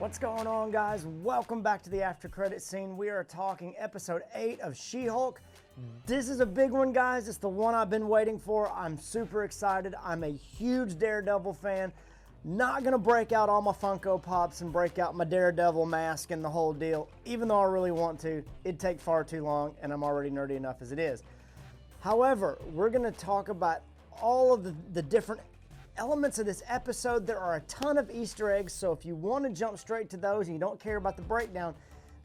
What's going on, guys? Welcome back to the after credit scene. We are talking episode 8 of She-Hulk. This is a big one, guys. It's the one I've been waiting for. I'm super excited. I'm a huge Daredevil fan. Not gonna break out all my Funko Pops and break out my Daredevil mask and the whole deal, even though I really want to. It'd take far too long, and I'm already nerdy enough as it is. However, we're gonna talk about all of the different elements of this episode. There are a ton of Easter eggs, so if you want to jump straight to those and you don't care about the breakdown,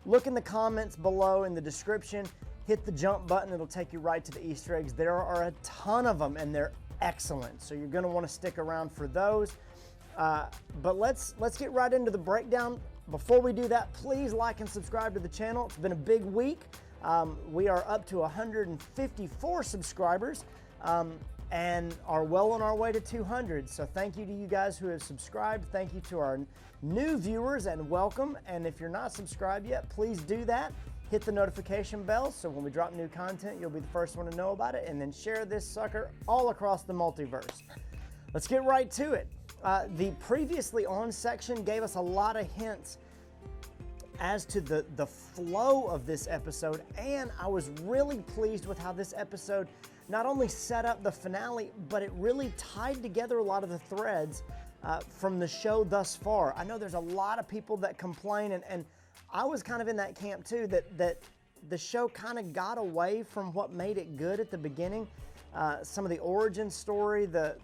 look in the comments below in the description, hit the jump button, it'll take you right to the Easter eggs. There are a ton of them and they're excellent, so you're going to want to stick around for those. But let's get right into the breakdown. Before we do that, please like and subscribe to the channel. It's been a big week. We are up to 154 subscribers. And are well on our way to 200. So thank you to you guys who have subscribed. Thank you to our new viewers and welcome. And if you're not subscribed yet, please do that. Hit the notification bell so when we drop new content, you'll be the first one to know about it. And then share this sucker all across the multiverse. Let's get right to it. The previously on section gave us a lot of hints as to the flow of this episode. And I was really pleased with how this episode not only set up the finale, but it really tied together a lot of the threads from the show thus far. I know there's a lot of people that complain, and I was kind of in that camp too, that the show kind of got away from what made it good at the beginning. Some of the origin story, the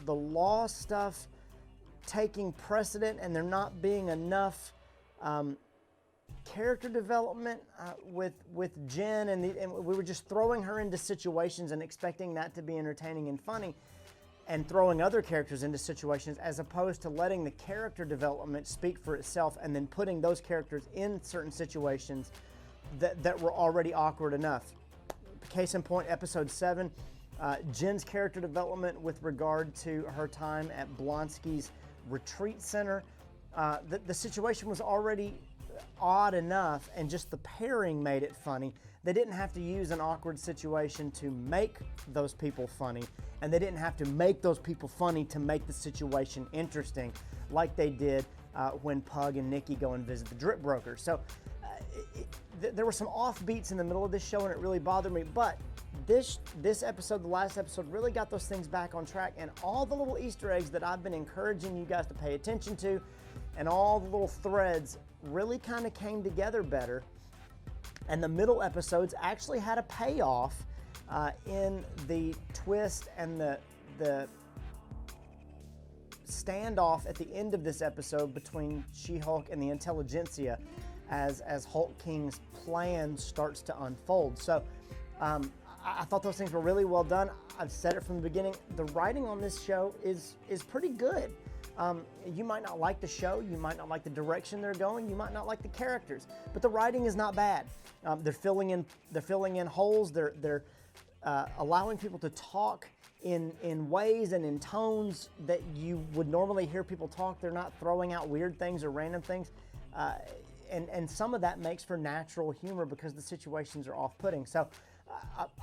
law stuff taking precedent, and there not being enough character development with Jen, and we were just throwing her into situations and expecting that to be entertaining and funny, and throwing other characters into situations as opposed to letting the character development speak for itself and then putting those characters in certain situations that were already awkward enough. Case in point, episode 7, Jen's character development with regard to her time at Blonsky's retreat center. The situation was already odd enough, and just the pairing made it funny. They didn't have to use an awkward situation to make those people funny, and they didn't have to make those people funny to make the situation interesting, like they did when Pug and Nikki go and visit the drip broker. So there were some offbeats in the middle of this show, and it really bothered me, but this episode, the last episode, really got those things back on track, and all the little Easter eggs that I've been encouraging you guys to pay attention to, and all the little threads really kind of came together better. And the middle episodes actually had a payoff in the twist and the standoff at the end of this episode between She-Hulk and the Intelligentsia as Hulk King's plan starts to unfold. So I thought those things were really well done. I've said it from the beginning. The writing on this show is pretty good. You might not like the show, you might not like the direction they're going, you might not like the characters, but the writing is not bad. They're filling in holes. They're allowing people to talk in ways and in tones that you would normally hear people talk. They're not throwing out weird things or random things, and some of that makes for natural humor because the situations are off-putting. So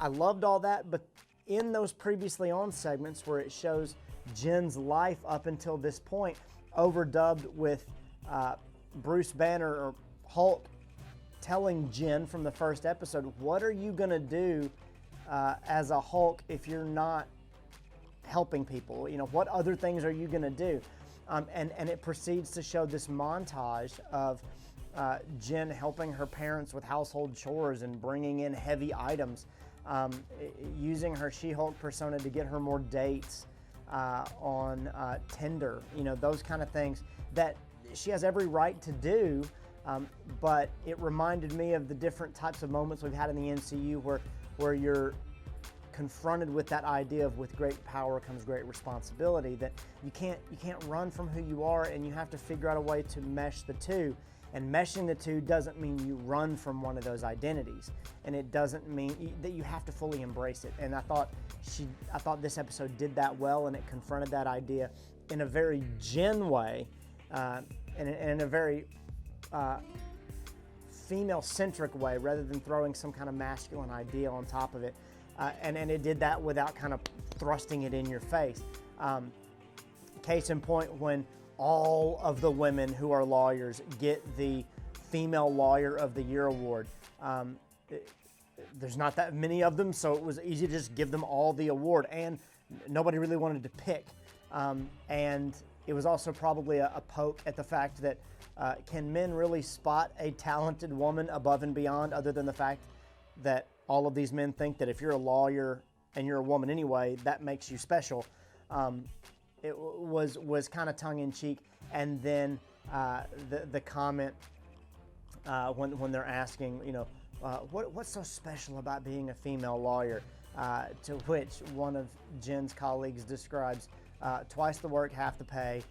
I loved all that, but in those previously on segments where it shows Jen's life up until this point, overdubbed with Bruce Banner or Hulk telling Jen from the first episode, what are you gonna do as a Hulk if you're not helping people? You know, what other things are you gonna do? And it proceeds to show this montage of Jen helping her parents with household chores and bringing in heavy items, using her She-Hulk persona to get her more dates on Tinder, you know, those kind of things that she has every right to do, but it reminded me of the different types of moments we've had in the MCU where you're confronted with that idea of with great power comes great responsibility, that you can't run from who you are, and you have to figure out a way to mesh the two. And meshing the two doesn't mean you run from one of those identities, and it doesn't mean that you have to fully embrace it. And I thought this episode did that well, and it confronted that idea in a very Jen way, and in a very female-centric way, rather than throwing some kind of masculine idea on top of it. And it did that without kind of thrusting it in your face. Case in point, when all of the women who are lawyers get the Female Lawyer of the Year award. There's not that many of them, so it was easy to just give them all the award, and nobody really wanted to pick. And it was also probably a poke at the fact that can men really spot a talented woman above and beyond, other than the fact that all of these men think that if you're a lawyer and you're a woman anyway, that makes you special. It was kind of tongue-in-cheek. And then the comment when they're asking, what's so special about being a female lawyer? To which one of Jen's colleagues describes twice the work, half the pay,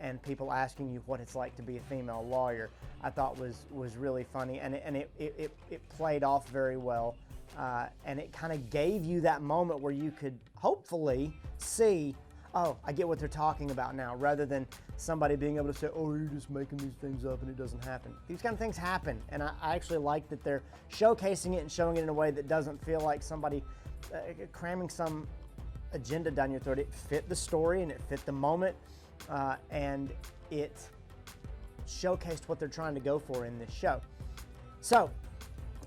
and people asking you what it's like to be a female lawyer. I thought was really funny, and it played off very well, and it kind of gave you that moment where you could hopefully see, oh, I get what they're talking about now, rather than somebody being able to say, oh, you're just making these things up and it doesn't happen. These kind of things happen, and I actually like that they're showcasing it and showing it in a way that doesn't feel like somebody cramming some agenda down your throat. It fit the story and it fit the moment, and it showcased what they're trying to go for in this show. So,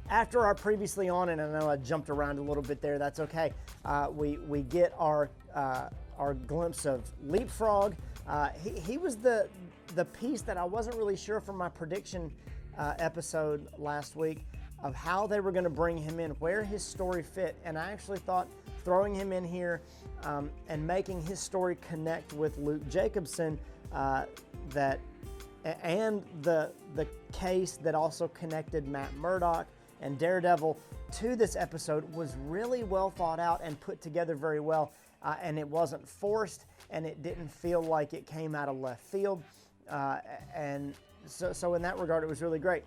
after our previously on, and I know I jumped around a little bit there, that's okay, we get our glimpse of Leapfrog. He was the piece that I wasn't really sure from my prediction episode last week of how they were going to bring him in, where his story fit, and I actually thought throwing him in here and making his story connect with Luke Jacobson, and the case that also connected Matt Murdock and Daredevil to this episode was really well thought out and put together very well, and it wasn't forced, and it didn't feel like it came out of left field, and so in that regard it was really great.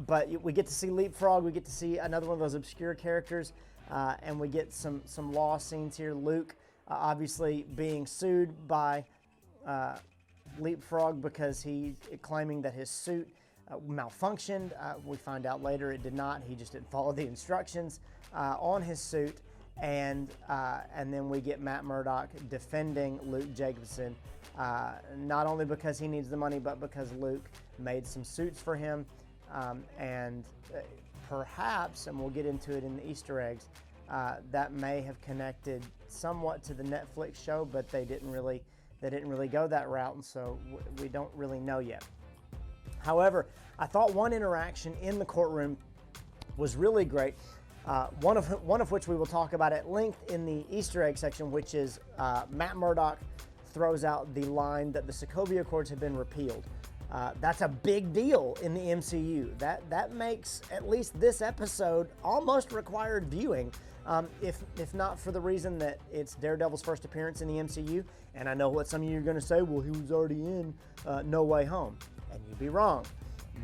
But we get to see Leapfrog, we get to see another one of those obscure characters, and we get some law scenes here. Luke obviously being sued by Leapfrog because he's claiming that his suit malfunctioned. We find out later it did not. He just didn't follow the instructions on his suit, and then we get Matt Murdock defending Luke Jacobson, not only because he needs the money, but because Luke made some suits for him, and perhaps, and we'll get into it in the Easter eggs, that may have connected somewhat to the Netflix show, but they didn't really go that route, and so we don't really know yet. However, I thought one interaction in the courtroom was really great, one of which we will talk about at length in the Easter egg section, which is Matt Murdock throws out the line that the Sokovia Accords have been repealed. That's a big deal in the MCU. That makes at least this episode almost required viewing, if not for the reason that it's Daredevil's first appearance in the MCU. And I know what some of you are going to say, well, he was already in No Way Home. And you'd be wrong.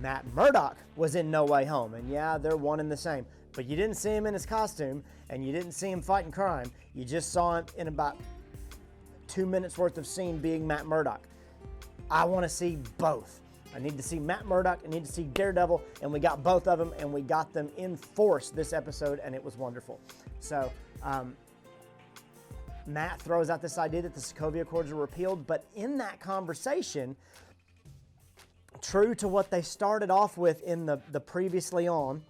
Matt Murdock was in No Way Home, and yeah, they're one and the same. But you didn't see him in his costume, and you didn't see him fighting crime. You just saw him in about 2 minutes worth of scene being Matt Murdock. I want to see both. I need to see Matt Murdock, I need to see Daredevil, and we got both of them, and we got them in force this episode, and it was wonderful. So, Matt throws out this idea that the Sokovia Accords are repealed, but in that conversation, true to what they started off with in the previously on,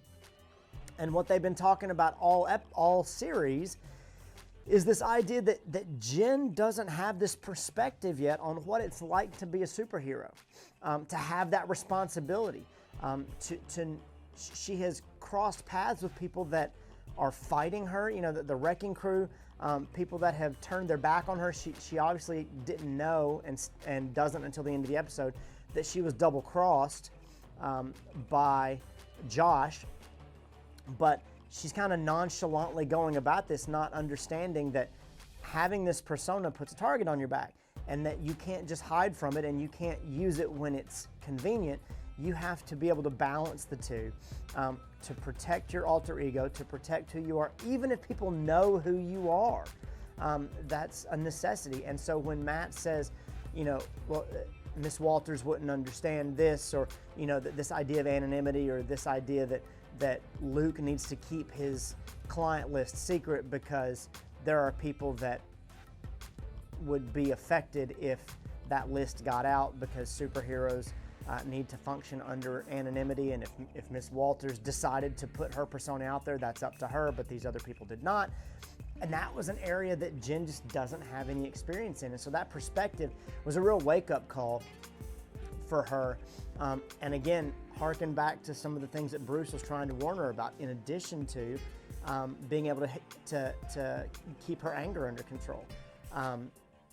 and what they've been talking about all series, is this idea that Jen doesn't have this perspective yet on what it's like to be a superhero, to have that responsibility. She has crossed paths with people that are fighting her, the Wrecking Crew, people that have turned their back on her. She obviously didn't know and doesn't until the end of the episode that she was double-crossed by Josh, but she's kind of nonchalantly going about this, not understanding that having this persona puts a target on your back, and that you can't just hide from it and you can't use it when it's convenient. You have to be able to balance the two, to protect your alter ego, to protect who you are, even if people know who you are. That's a necessity. And so when Matt says, well, Miss Walters wouldn't understand this, or this idea of anonymity, or this idea that Luke needs to keep his client list secret because there are people that would be affected if that list got out because superheroes need to function under anonymity, and if Miss Walters decided to put her persona out there, that's up to her, but these other people did not. And that was an area that Jen just doesn't have any experience in. And so that perspective was a real wake-up call for her. And again, harken back to some of the things that Bruce was trying to warn her about, in addition to being able to keep her anger under control.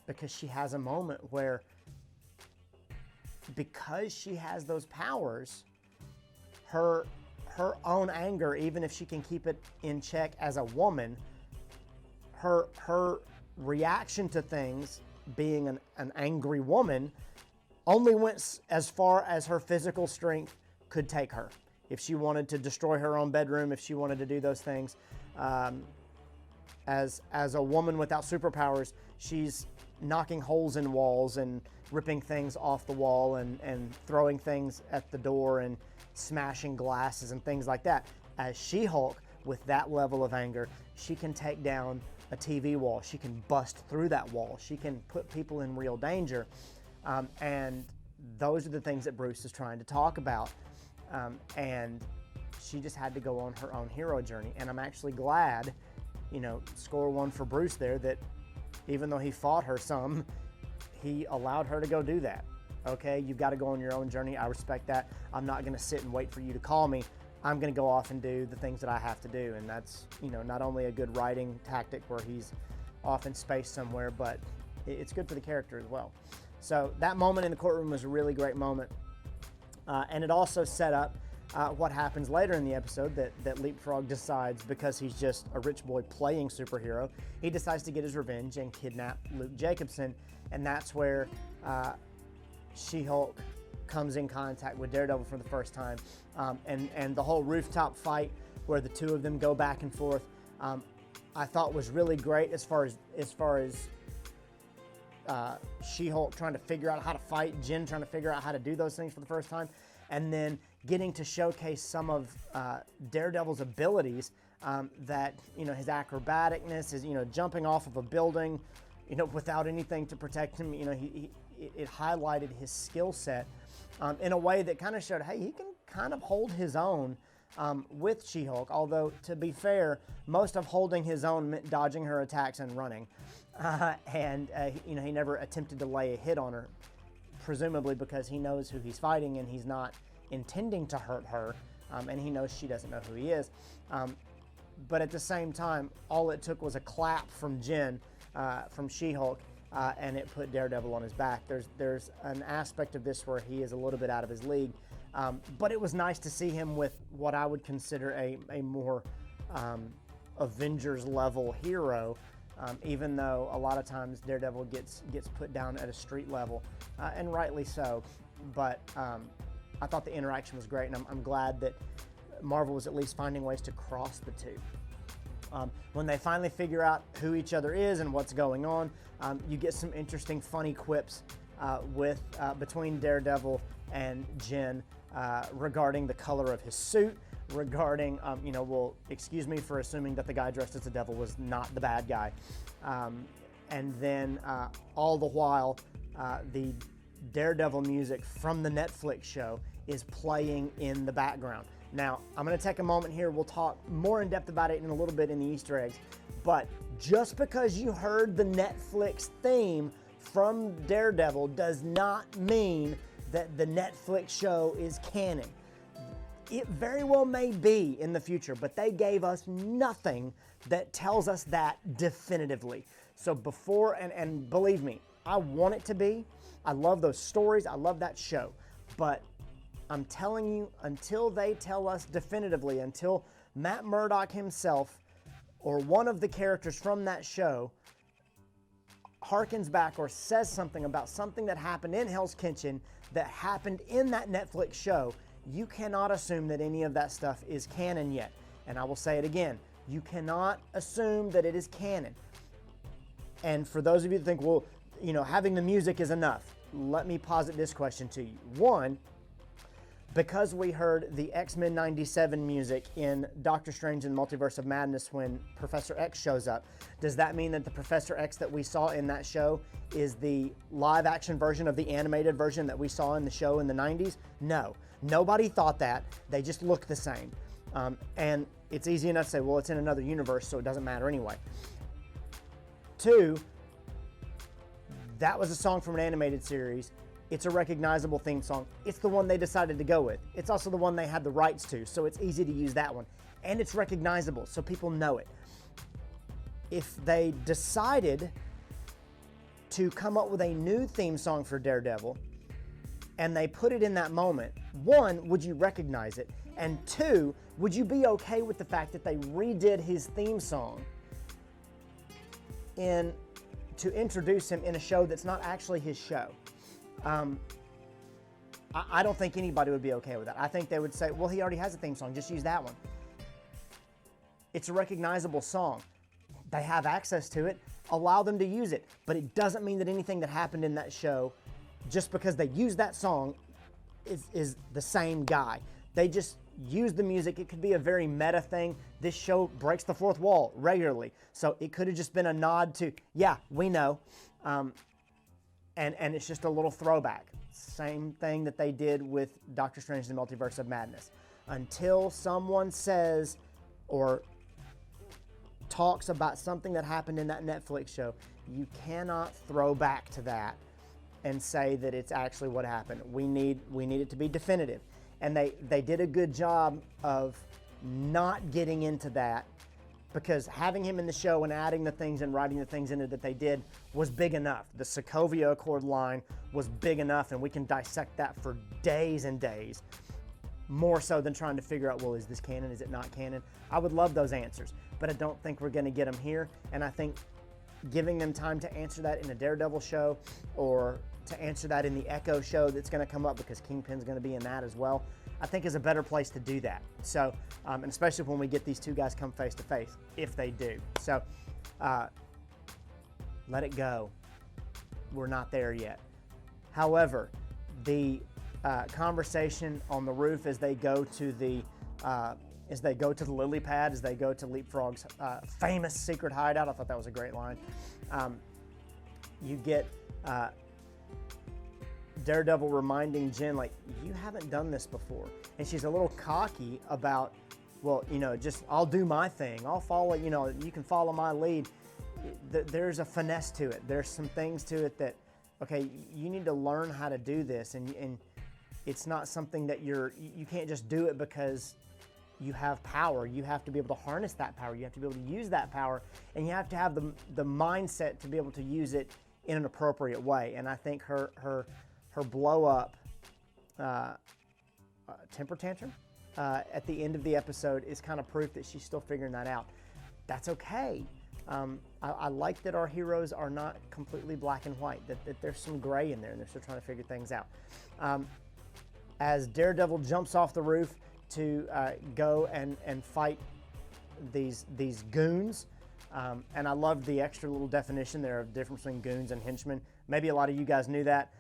Because she has a moment where, because she has those powers, her own anger, even if she can keep it in check as a woman, her reaction to things, being an angry woman, only went as far as her physical strength could take her. If she wanted to destroy her own bedroom, if she wanted to do those things, as a woman without superpowers, she's knocking holes in walls and ripping things off the wall and throwing things at the door and smashing glasses and things like that. As She-Hulk, with that level of anger, she can take down a TV wall. She can bust through that wall. She can put people in real danger. And those are the things that Bruce is trying to talk about. And she just had to go on her own hero journey. And I'm actually glad, score one for Bruce there, that even though he fought her some, he allowed her to go do that. Okay, you've got to go on your own journey. I respect that. I'm not going to sit and wait for you to call me. I'm going to go off and do the things that I have to do. And that's, not only a good writing tactic where he's off in space somewhere, but it's good for the character as well. So that moment in the courtroom was a really great moment. And it also set up what happens later in the episode, that Leapfrog decides, because he's just a rich boy playing superhero, he decides to get his revenge and kidnap Luke Jacobson. And that's where She-Hulk comes in contact with Daredevil for the first time. And the whole rooftop fight where the two of them go back and forth, I thought was really great as far as She-Hulk trying to figure out how to fight, Jen trying to figure out how to do those things for the first time, and then getting to showcase some of Daredevil's abilities, that, his acrobaticness, his, jumping off of a building, without anything to protect him. It highlighted his skill set in a way that kind of showed, hey, he can kind of hold his own with She-Hulk, although, to be fair, most of holding his own meant dodging her attacks and running. He never attempted to lay a hit on her, presumably because he knows who he's fighting and he's not intending to hurt her, and he knows she doesn't know who he is. But at the same time, all it took was a clap from Jen, from She-Hulk, and it put Daredevil on his back. There's an aspect of this where he is a little bit out of his league, but it was nice to see him with what I would consider a more Avengers level hero, even though a lot of times Daredevil gets put down at a street level, and rightly so. But I thought the interaction was great, and I'm glad that Marvel was at least finding ways to cross the two. When they finally figure out who each other is and what's going on, you get some interesting, funny quips between Daredevil and Jen regarding the color of his suit, regarding, well, excuse me for assuming that the guy dressed as the devil was not the bad guy. And then all the while, the Daredevil music from the Netflix show is playing in the background. Now, I'm going to take a moment here. We'll talk more in depth about it in a little bit in the Easter eggs. But just because you heard the Netflix theme from Daredevil does not mean that the Netflix show is canon. It very well may be in the future, but they gave us nothing that tells us that definitively. So before, and believe me, I want it to be. I love those stories. I love that show. But I'm telling you, until they tell us definitively, until Matt Murdock himself or one of the characters from that show harkens back or says something about something that happened in Hell's Kitchen that happened in that Netflix show, you cannot assume that any of that stuff is canon yet. And I will say it again, you cannot assume that it is canon. And for those of you that think, well, having the music is enough, let me posit this question to you. One, because we heard the X-Men 97 music in Doctor Strange and the Multiverse of Madness when Professor X shows up, does that mean that the Professor X that we saw in that show is the live action version of the animated version that we saw in the show in the 90s? No. Nobody thought that. They just look the same. And it's easy enough to say, well, it's in another universe, so it doesn't matter anyway. 2, that was a song from an animated series. It's a recognizable theme song. It's the one they decided to go with. It's also the one they had the rights to, so it's easy to use that one. And it's recognizable, so people know it. If they decided to come up with a new theme song for Daredevil, and they put it in that moment, 1, would you recognize it? And 2, would you be okay with the fact that they redid his theme song to introduce him in a show that's not actually his show? I don't think anybody would be okay with that. I think they would say, well, he already has a theme song, just use that one. It's a recognizable song. They have access to it, allow them to use it. But it doesn't mean that anything that happened in that show, just because they use that song, is the same guy. They just use the music. It could be a very meta thing. This show breaks the fourth wall regularly. So it could have just been a nod to, yeah, we know. And it's just a little throwback. Same thing that they did with Doctor Strange and the Multiverse of Madness. Until someone says or talks about something that happened in that Netflix show, you cannot throw back to that and say that it's actually what happened. We need it to be definitive. And they did a good job of not getting into that, because having him in the show and adding the things and writing the things in it that they did was big enough. The Sokovia Accord line was big enough, and we can dissect that for days and days, more so than trying to figure out, well, is this canon, is it not canon? I would love those answers, but I don't think we're going to get them here, and I think giving them time to answer that in a Daredevil show, or to answer that in the Echo show that's going to come up, because Kingpin's going to be in that as well, I think is a better place to do that. So, and especially when we get these two guys come face to face, if they do. So, let it go. We're not there yet. However, the conversation on the roof as they go to the lily pad, as they go to Leapfrog's famous secret hideout, I thought that was a great line. You get Daredevil reminding Jen, like, you haven't done this before. And she's a little cocky about, well, just I'll do my thing. I'll follow, you can follow my lead. There's a finesse to it. There's some things to it that, okay, you need to learn how to do this. And it's not something that you can't just do it because you have power. You have to be able to harness that power. You have to be able to use that power. And you have to have the mindset to be able to use it in an appropriate way. And I think her blow up temper tantrum at the end of the episode is kind of proof that she's still figuring that out. That's okay. I like that our heroes are not completely black and white, that there's some gray in there and they're still trying to figure things out. As Daredevil jumps off the roof to go and fight these goons, and I love the extra little definition there of the difference between goons and henchmen. Maybe a lot of you guys knew that.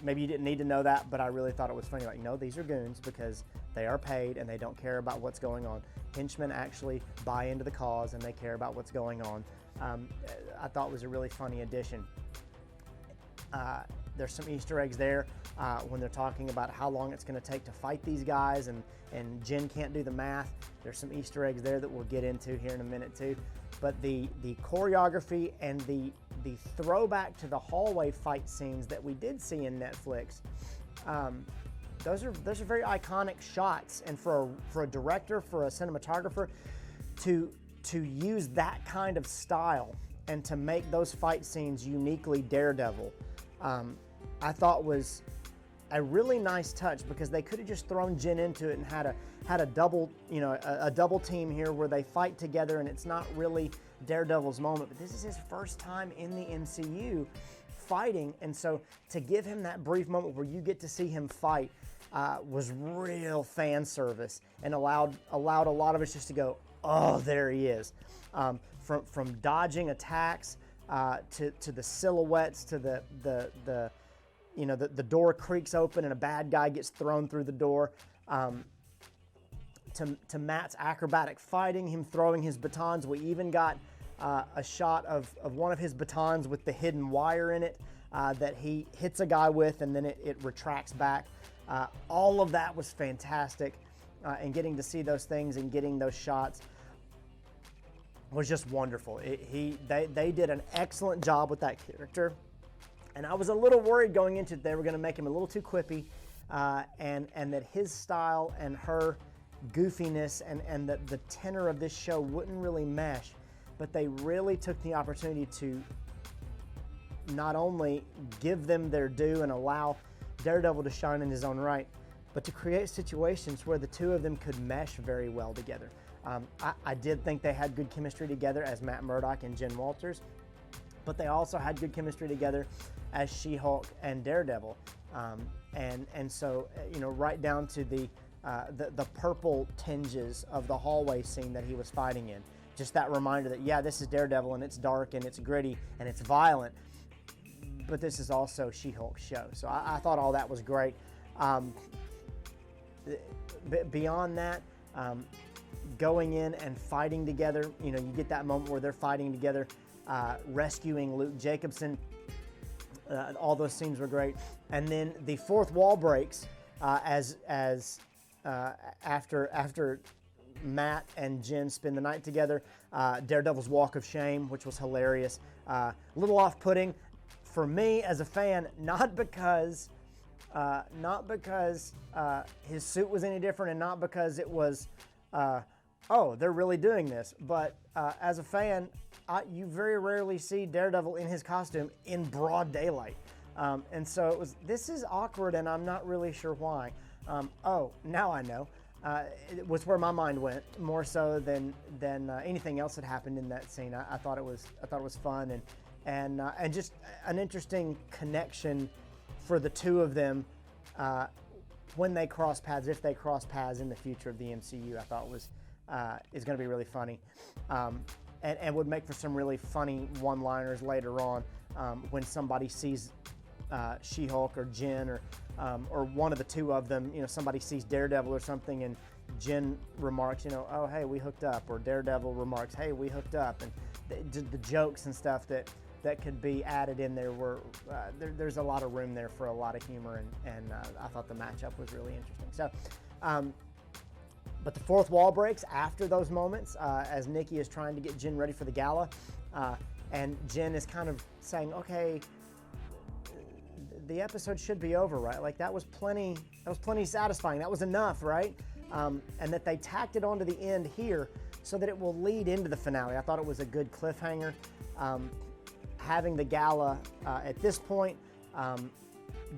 Maybe you didn't need to know that, but I really thought it was funny. Like, no, these are goons because they are paid and they don't care about what's going on. Henchmen actually buy into the cause and they care about what's going on. I thought it was a really funny addition. There's some Easter eggs there when they're talking about how long it's going to take to fight these guys, and Jen can't do the math. There's some Easter eggs there that we'll get into here in a minute too. But the choreography and the throwback to the hallway fight scenes that we did see in Netflix, those are very iconic shots. And for a director, for a cinematographer, to use that kind of style and to make those fight scenes uniquely Daredevil, I thought was a really nice touch, because they could have just thrown Jen into it and had a double, a double team here where they fight together, and it's not really Daredevil's moment. But this is his first time in the MCU fighting, and so to give him that brief moment where you get to see him fight was real fan service, and allowed a lot of us just to go, oh, there he is. From dodging attacks to the silhouettes, to the the door creaks open and a bad guy gets thrown through the door. To Matt's acrobatic fighting, him throwing his batons. We even got a shot of one of his batons with the hidden wire in it that he hits a guy with, and then it retracts back. All of that was fantastic, and getting to see those things and getting those shots was just wonderful. They did an excellent job with that character, and I was a little worried going into it they were going to make him a little too quippy, and that his style and her goofiness and the tenor of this show wouldn't really mesh. But they really took the opportunity to not only give them their due and allow Daredevil to shine in his own right, but to create situations where the two of them could mesh very well together. I did think they had good chemistry together as Matt Murdock and Jen Walters, but they also had good chemistry together as She-Hulk and Daredevil. And so, right down to the purple tinges of the hallway scene that he was fighting in. Just that reminder that, yeah, this is Daredevil, and it's dark, and it's gritty, and it's violent, but this is also She-Hulk's show. So I thought all that was great. Beyond that, going in and fighting together, you get that moment where they're fighting together, rescuing Luke Jacobson. All those scenes were great. And then the fourth wall breaks after Matt and Jen spend the night together. Daredevil's walk of shame, which was hilarious. A little off-putting for me as a fan, not because his suit was any different, and not because it was, oh, they're really doing this. But as a fan, you very rarely see Daredevil in his costume in broad daylight. And so this is awkward, and I'm not really sure why. Oh, now I know. It was where my mind went more so than anything else that happened in that scene. I thought it was fun and just an interesting connection for the two of them when they cross paths, if they cross paths in the future of the MCU. I thought is going to be really funny, and would make for some really funny one-liners later on when somebody sees She-Hulk or Jen or one of the two of them, somebody sees Daredevil or something, and Jen remarks, oh, hey, we hooked up, or Daredevil remarks, hey, we hooked up, and the jokes and stuff that could be added in there were, there's a lot of room there for a lot of humor, and I thought the matchup was really interesting. So, but the fourth wall breaks after those moments, as Nikki is trying to get Jen ready for the gala, and Jen is kind of saying, okay, the episode should be over, right? Like that was plenty satisfying. That was enough, right? And that they tacked it onto the end here so that it will lead into the finale. I thought it was a good cliffhanger. Having the gala at this point,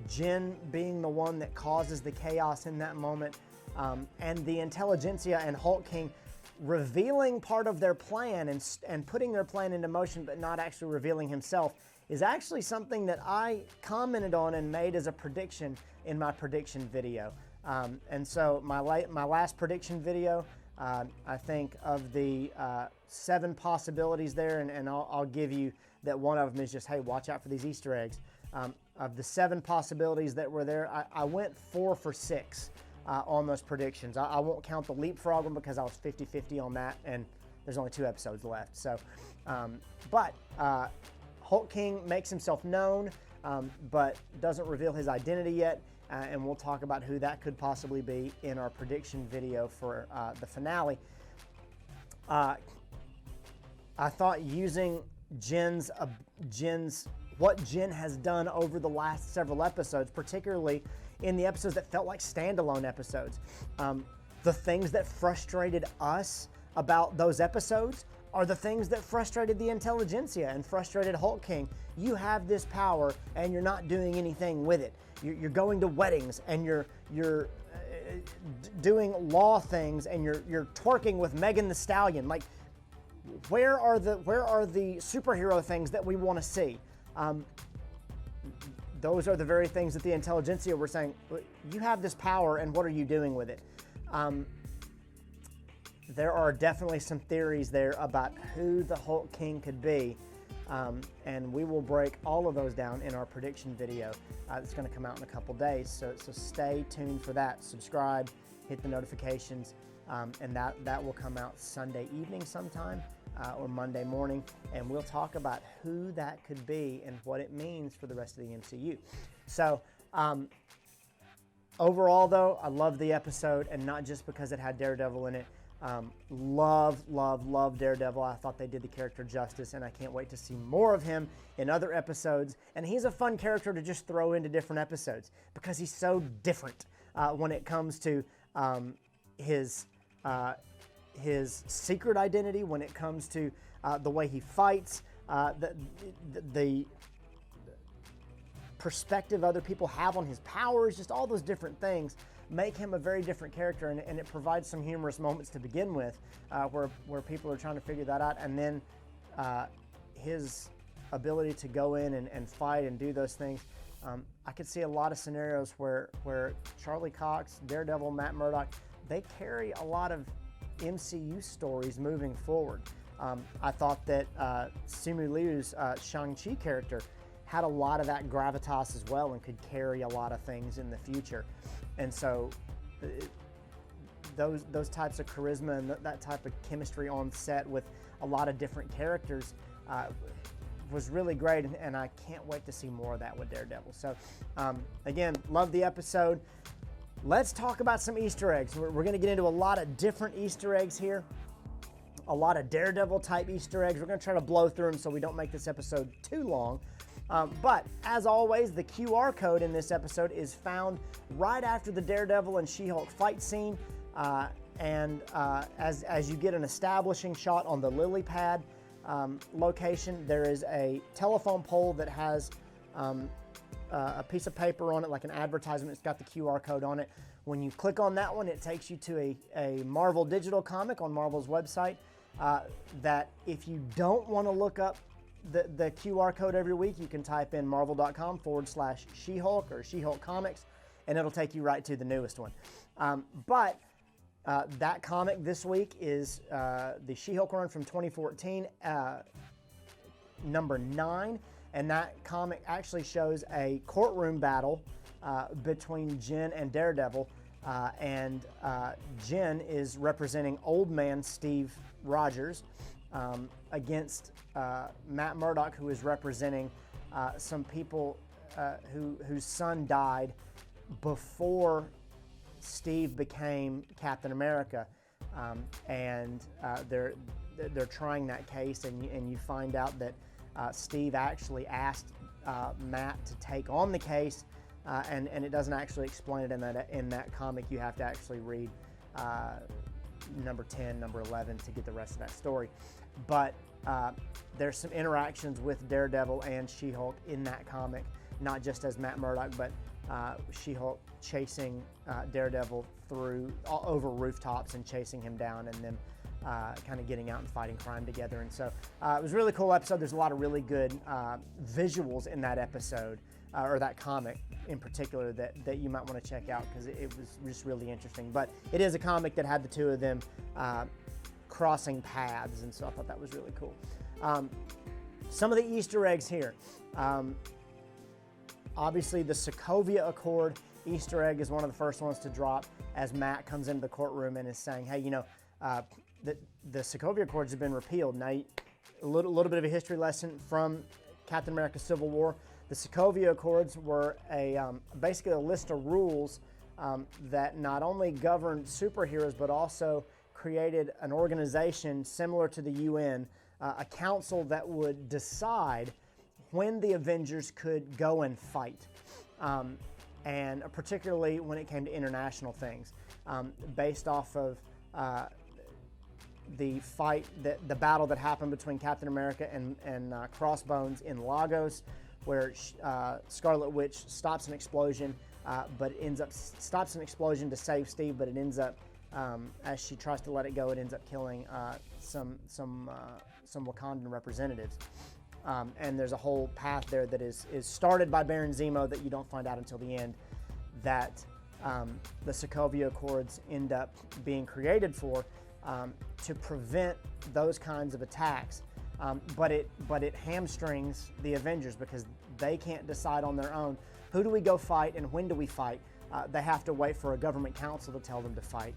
Jen being the one that causes the chaos in that moment, and the Intelligentsia and Hulk King revealing part of their plan and putting their plan into motion, but not actually revealing himself, is actually something that I commented on and made as a prediction in my prediction video. And so my last prediction video, I think of the 7 possibilities there, and I'll give you that one of them is just, hey, watch out for these Easter eggs. Of the 7 possibilities that were there, I went 4 for 6 on those predictions. I won't count the leapfrog one because I was 50-50 on that, and there's only 2 episodes left. So, but Hulk King makes himself known, but doesn't reveal his identity yet, and we'll talk about who that could possibly be in our prediction video for the finale. I thought using what Jen has done over the last several episodes, particularly in the episodes that felt like standalone episodes, the things that frustrated us about those episodes are the things that frustrated the Intelligentsia and frustrated Hulk King. You have this power and you're not doing anything with it. You're going to weddings and you're doing law things and you're twerking with Megan Thee Stallion. Like, where are the superhero things that we want to see? Those are the very things that the Intelligentsia were saying, you have this power and what are you doing with it? There are definitely some theories there about who the Hulk King could be. And we will break all of those down in our prediction video that's going to come out in a couple days. So stay tuned for that. Subscribe, hit the notifications, and that will come out Sunday evening sometime or Monday morning. And we'll talk about who that could be and what it means for the rest of the MCU. So overall, though, I love the episode, and not just because it had Daredevil in it. Love Daredevil. I thought they did the character justice, and I can't wait to see more of him in other episodes. And he's a fun character to just throw into different episodes because he's so different when it comes to his secret identity, when it comes to the way he fights, the perspective other people have on his powers, just all those different things make him a very different character, and it provides some humorous moments to begin with where people are trying to figure that out, and then his ability to go in and fight and do those things. I could see a lot of scenarios where Charlie Cox, Daredevil, Matt Murdock, they carry a lot of MCU stories moving forward. I thought that Simu Liu's Shang-Chi character had a lot of that gravitas as well and could carry a lot of things in the future. And so those types of charisma and that type of chemistry on set with a lot of different characters was really great, and I can't wait to see more of that with Daredevil. So again, love the episode. Let's talk about some Easter eggs. We're going to get into a lot of different Easter eggs here, a lot of Daredevil type Easter eggs. We're going to try to blow through them so we don't make this episode too long. But as always, the QR code in this episode is found right after the Daredevil and She-Hulk fight scene, and as you get an establishing shot on the lily pad location, there is a telephone pole that has a piece of paper on it, like an advertisement. It's got the QR code on it. When you click on that one, it takes you to a Marvel digital comic on Marvel's website that if you don't want to look up the QR code every week, you can type in marvel.com/She-Hulk or She-Hulk Comics, and it'll take you right to the newest one. But that comic this week is the She-Hulk run from 2014, number 9, and that comic actually shows a courtroom battle between Jen and Daredevil, and Jen is representing Old Man Steve Rogers against Matt Murdock, who is representing some people whose son died before Steve became Captain America, and they're trying that case, and you find out that Steve actually asked Matt to take on the case, and it doesn't actually explain it in that comic. You have to actually read number 10, number 11 to get the rest of that story. But there's some interactions with Daredevil and She-Hulk in that comic, not just as Matt Murdock, but She-Hulk chasing Daredevil over rooftops and chasing him down, and then kind of getting out and fighting crime together. And so it was a really cool episode. There's a lot of really good visuals in that episode, or that comic in particular, that you might want to check out because it was just really interesting. But it is a comic that had the two of them crossing paths, and so I thought that was really cool. Some of the Easter eggs here. Obviously, the Sokovia Accord Easter egg is one of the first ones to drop as Matt comes into the courtroom and is saying, hey, the Sokovia Accords have been repealed. Now, a little bit of a history lesson from Captain America Civil War. The Sokovia Accords were basically a list of rules that not only governed superheroes, but also created an organization similar to the UN, a council that would decide when the Avengers could go and fight, and particularly when it came to international things, based off of the battle that happened between Captain America and Crossbones in Lagos, where Scarlet Witch stops an explosion, but stops an explosion to save Steve, but it ends up, as she tries to let it go, it ends up killing some Wakandan representatives. And there's a whole path there that is started by Baron Zemo that you don't find out until the end, that the Sokovia Accords end up being created for, to prevent those kinds of attacks but it hamstrings the Avengers because they can't decide on their own who do we go fight and when do we fight. They have to wait for a government council to tell them to fight.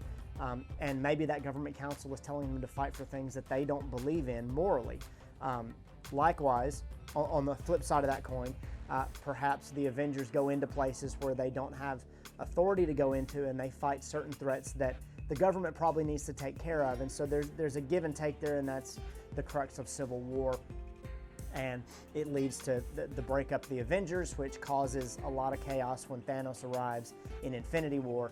And maybe that government council is telling them to fight for things that they don't believe in morally. Likewise, on the flip side of that coin, perhaps the Avengers go into places where they don't have authority to go into, and they fight certain threats that the government probably needs to take care of. And so there's a give and take there, and that's the crux of Civil War. And it leads to the breakup of the Avengers, which causes a lot of chaos when Thanos arrives in Infinity War.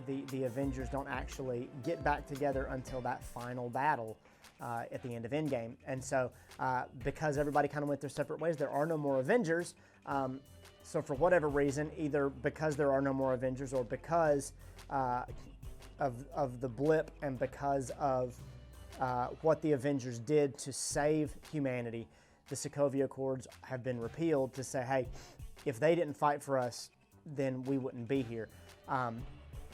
The Avengers don't actually get back together until that final battle at the end of Endgame. And so because everybody kind of went their separate ways, there are no more Avengers. So for whatever reason, either because there are no more Avengers or because of the blip and because of what the Avengers did to save humanity, the Sokovia Accords have been repealed to say, hey, if they didn't fight for us, then we wouldn't be here.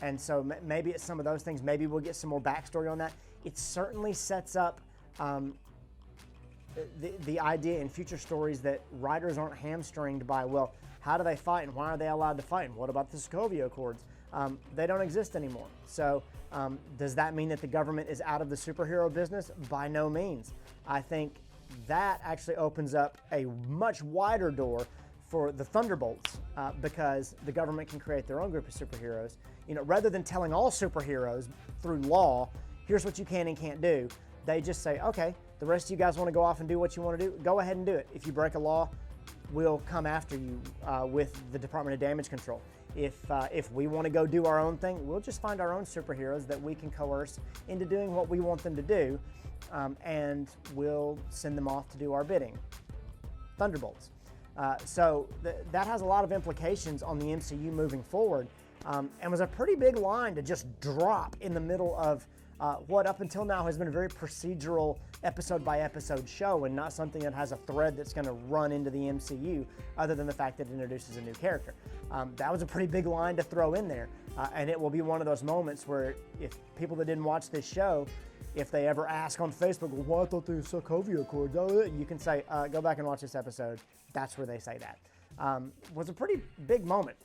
And so maybe it's some of those things. Maybe we'll get some more backstory on that. It certainly sets up the idea in future stories that writers aren't hamstringed by, well, how do they fight and why are they allowed to fight? And what about the Sokovia Accords? They don't exist anymore. So does that mean that the government is out of the superhero business? By no means. I think that actually opens up a much wider door for the Thunderbolts because the government can create their own group of superheroes. You know, rather than telling all superheroes through law, here's what you can and can't do, they just say, okay, the rest of you guys want to go off and do what you want to do, go ahead and do it. If you break a law, we'll come after you with the Department of Damage Control. If we want to go do our own thing, we'll just find our own superheroes that we can coerce into doing what we want them to do, and we'll send them off to do our bidding. Thunderbolts. So that has a lot of implications on the MCU moving forward, and was a pretty big line to just drop in the middle of what up until now has been a very procedural episode-by-episode show and not something that has a thread that's going to run into the MCU other than the fact that it introduces a new character. That was a pretty big line to throw in there, and it will be one of those moments where if people that didn't watch this show, if they ever ask on Facebook, well, I thought the Sokovia Accords, you can say, go back and watch this episode. That's where they say that. Was a pretty big moment.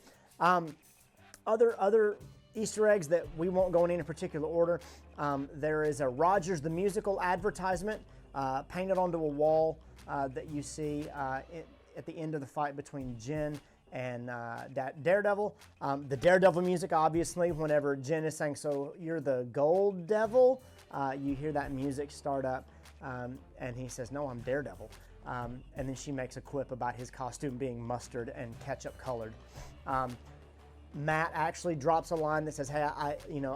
Other Easter eggs that we won't go in any particular order. There is a Rogers the Musical advertisement painted onto a wall that you see at the end of the fight between Jen and Daredevil. The Daredevil music, obviously, whenever Jen is saying, so you're the Gold Devil, you hear that music start up, and he says, no, I'm Daredevil. And then she makes a quip about his costume being mustard and ketchup colored. Matt actually drops a line that says, hey,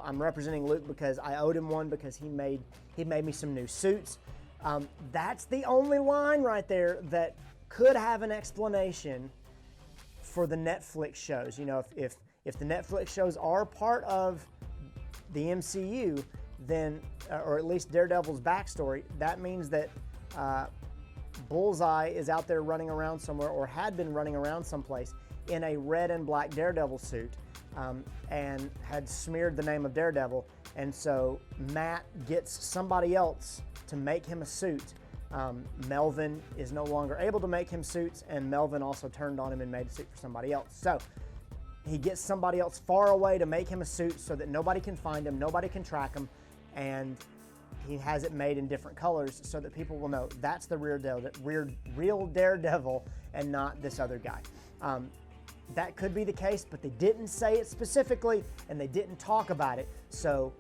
I'm representing Luke because I owed him one because he made me some new suits. That's the only line right there that could have an explanation for the Netflix shows. You know, if the Netflix shows are part of the MCU, then, or at least Daredevil's backstory, that means that Bullseye is out there running around somewhere or had been running around someplace in a red and black Daredevil suit and had smeared the name of Daredevil. And so Matt gets somebody else to make him a suit. Melvin is no longer able to make him suits, and Melvin also turned on him and made a suit for somebody else. So he gets somebody else far away to make him a suit so that nobody can find him, nobody can track him, and he has it made in different colors so that people will know that's the real Daredevil and not this other guy. That could be the case, but they didn't say it specifically, and they didn't talk about it, so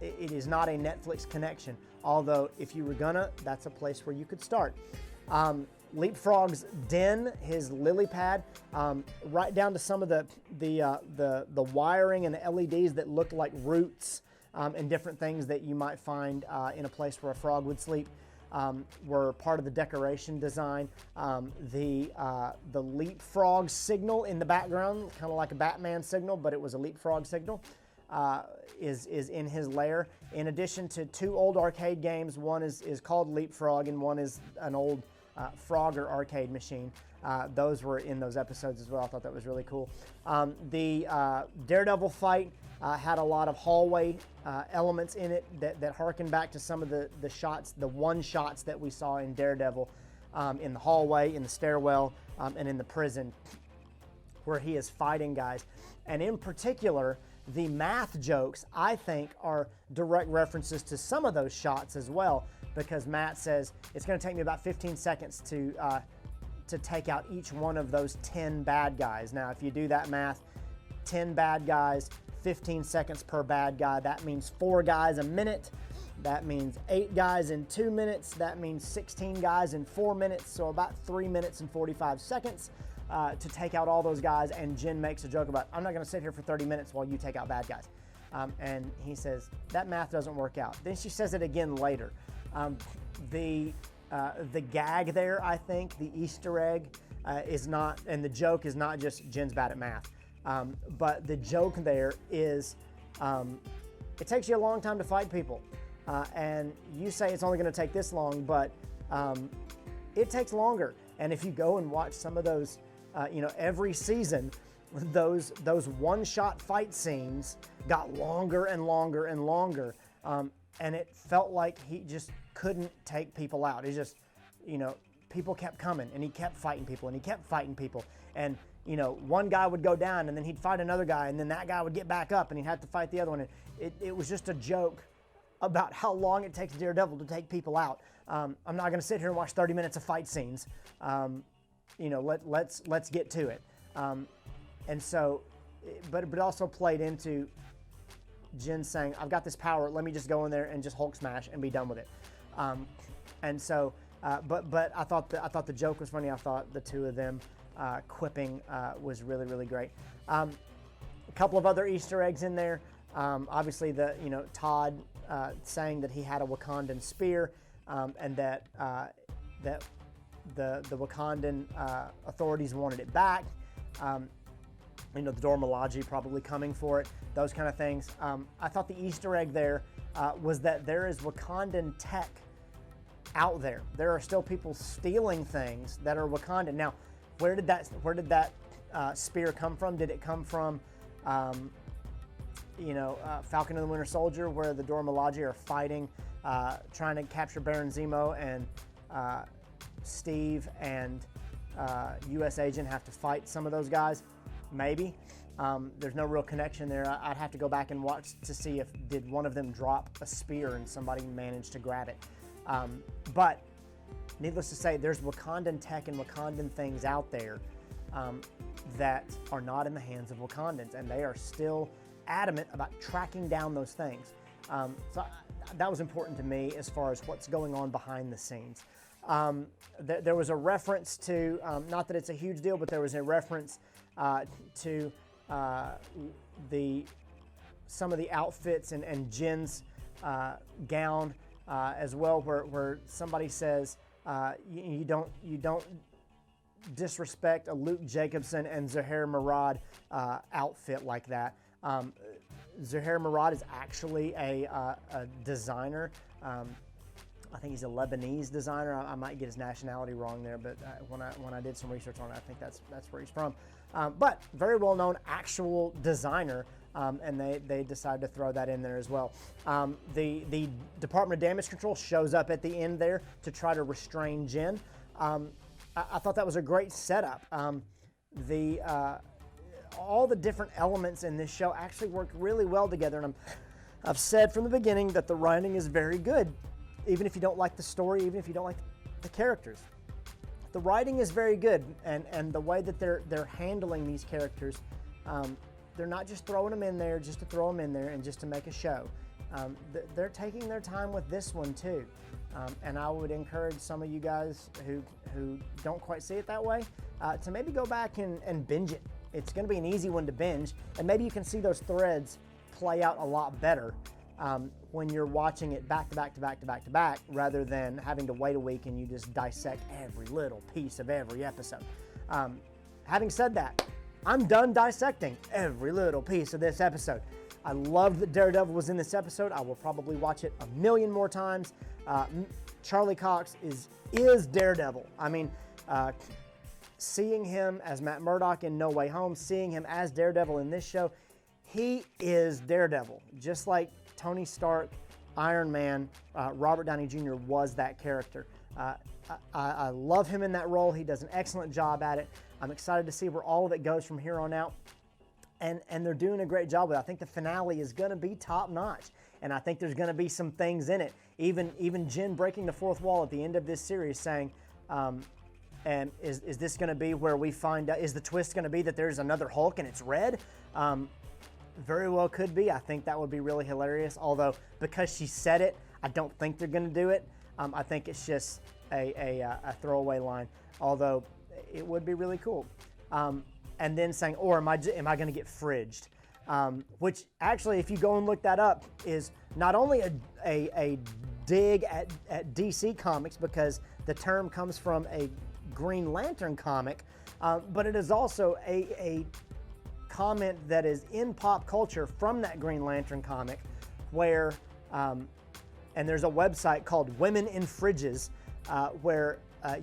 it is not a Netflix connection. Although, if you were gonna, that's a place where you could start. Leapfrog's den, his lily pad, right down to some of the wiring and the LEDs that looked like roots and different things that you might find in a place where a frog would sleep. Were part of the decoration design. The leapfrog signal in the background, kind of like a Batman signal, but it was a leapfrog signal, is in his lair. In addition to two old arcade games, one is called Leapfrog and one is an old Frogger arcade machine. Those were in those episodes as well. I thought that was really cool. The Daredevil fight had a lot of hallway elements in it that harken back to some of the shots, the one shots that we saw in Daredevil in the hallway, in the stairwell, and in the prison where he is fighting guys. And in particular, the math jokes, I think, are direct references to some of those shots as well, because Matt says, it's going to take me about 15 seconds to take out each one of those 10 bad guys. Now, if you do that math, 10 bad guys, 15 seconds per bad guy, that means 4 guys a minute. That means 8 guys in 2 minutes. That means 16 guys in 4 minutes, so about 3 minutes and 45 seconds to take out all those guys. And Jen makes a joke about, I'm not going to sit here for 30 minutes while you take out bad guys. And he says, that math doesn't work out. Then she says it again later. The gag there, I think, the Easter egg is not, and the joke is not just Jen's bad at math, but the joke there is it takes you a long time to fight people. And you say it's only going to take this long, but it takes longer. And if you go and watch some of those, every season, those one-shot fight scenes got longer and longer and longer. And it felt like he just couldn't take people out. It's just, people kept coming, and he kept fighting people, and he kept fighting people. And, one guy would go down, and then he'd fight another guy, and then that guy would get back up, and he'd have to fight the other one. And it was just a joke about how long it takes Daredevil to take people out. I'm not going to sit here and watch 30 minutes of fight scenes. Let's get to it. And so, but it also played into Jen saying, I've got this power, let me just go in there and just Hulk smash and be done with it. And so, but I thought the joke was funny. I thought the two of them quipping was really, really great. A couple of other Easter eggs in there. Obviously, Todd saying that he had a Wakandan spear, and that the Wakandan authorities wanted it back. The Dormalaji probably coming for it, those kind of things. I thought the Easter egg there was that there is Wakandan tech out there. There are still people stealing things that are Wakandan. Now, where did that spear come from? Did it come from Falcon and the Winter Soldier, where the Dormalaji are fighting, trying to capture Baron Zemo, and Steve and U.S. Agent have to fight some of those guys? Maybe. There's no real connection there. I'd have to go back and watch to see if did one of them drop a spear and somebody managed to grab it. But needless to say, there's Wakandan tech and Wakandan things out there that are not in the hands of Wakandans, and they are still adamant about tracking down those things. So that was important to me as far as what's going on behind the scenes. There was a reference to, not that it's a huge deal, but there was a reference to some of the outfits and Jen's gown as well, where somebody says you don't disrespect a Luke Jacobson and Zahir Murad outfit like that. Zahir Murad is actually a designer. I think he's a Lebanese designer. I might get his nationality wrong there, but when I did some research on it, I think that's where he's from. But very well-known actual designer, and they decided to throw that in there as well. The Department of Damage Control shows up at the end there to try to restrain Jen. I thought that was a great setup. All the different elements in this show actually work really well together, and I've said from the beginning that the writing is very good, even if you don't like the story, even if you don't like the characters. The writing is very good, and the way that they're handling these characters, they're not just throwing them in there just to throw them in there and just to make a show. They're taking their time with this one too, and I would encourage some of you guys who don't quite see it that way to maybe go back and binge it. It's going to be an easy one to binge, and maybe you can see those threads play out a lot better when you're watching it back to back to back to back to back, rather than having to wait a week and you just dissect every little piece of every episode. Having said that, I'm done dissecting every little piece of this episode. I love that Daredevil was in this episode. I will probably watch it a million more times. Charlie Cox is Daredevil. I mean, seeing him as Matt Murdock in No Way Home, seeing him as Daredevil in this show, he is Daredevil. Just like Tony Stark, Iron Man, Robert Downey Jr. was that character. I love him in that role. He does an excellent job at it. I'm excited to see where all of it goes from here on out. And they're doing a great job with it. I think the finale is going to be top notch. And I think there's going to be some things in it. Even Jen breaking the fourth wall at the end of this series saying, and is this going to be where we find out, is the twist going to be that there's another Hulk and it's red? Very well could be. I think that would be really hilarious. Although, because she said it, I don't think they're going to do it. I think it's just a throwaway line. Although, it would be really cool. And then saying, or am I going to get fridged? Which actually, if you go and look that up, is not only a dig at DC Comics, because the term comes from a Green Lantern comic, but it is also a comment that is in pop culture from that Green Lantern comic, where, and there's a website called Women in Fridges, where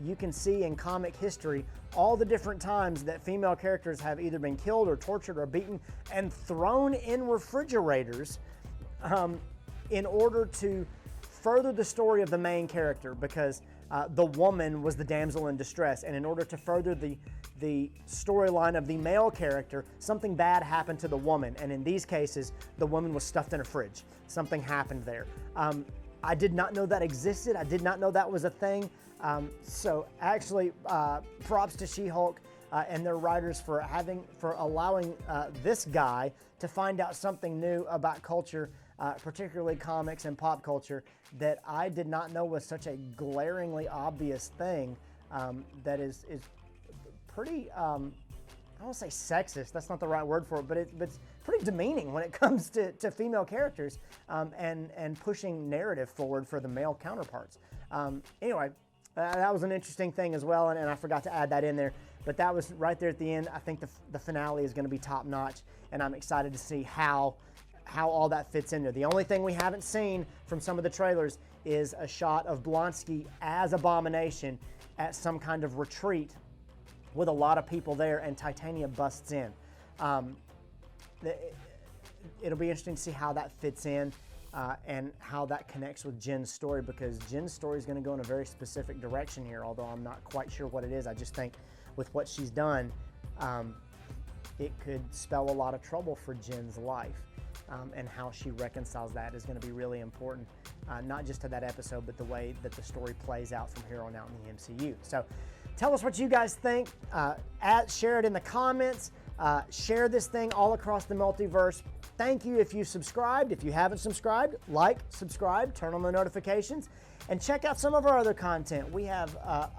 you can see in comic history all the different times that female characters have either been killed or tortured or beaten and thrown in refrigerators in order to further the story of the main character, because the woman was the damsel in distress, and in order to further the storyline of the male character, something bad happened to the woman, and in these cases, the woman was stuffed in a fridge. Something happened there. I did not know that existed. I did not know that was a thing. So actually, props to She-Hulk and their writers for allowing this guy to find out something new about culture, particularly comics and pop culture, that I did not know was such a glaringly obvious thing. That is pretty, I don't want to say sexist, that's not the right word for it, but it's pretty demeaning when it comes to female characters, and pushing narrative forward for the male counterparts. Anyway, that was an interesting thing as well, and I forgot to add that in there, but that was right there at the end. I think the finale is going to be top notch, and I'm excited to see how all that fits in there. The only thing we haven't seen from some of the trailers is a shot of Blonsky as Abomination at some kind of retreat with a lot of people there, and Titania busts in. It'll be interesting to see how that fits in, and how that connects with Jen's story, because Jen's story is going to go in a very specific direction here, although I'm not quite sure what it is. I just think with what she's done, it could spell a lot of trouble for Jen's life, and how she reconciles that is going to be really important, not just to that episode, but the way that the story plays out from here on out in the MCU. So tell us what you guys think. Share it in the comments. Share this thing all across the multiverse. Thank you if you subscribed. If you haven't subscribed, like, subscribe, turn on the notifications, and check out some of our other content. We have,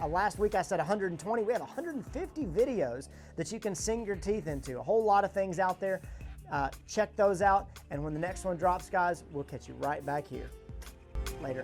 last week I said 120, we have 150 videos that you can sink your teeth into. A whole lot of things out there. Check those out, and when the next one drops, guys, we'll catch you right back here. Later.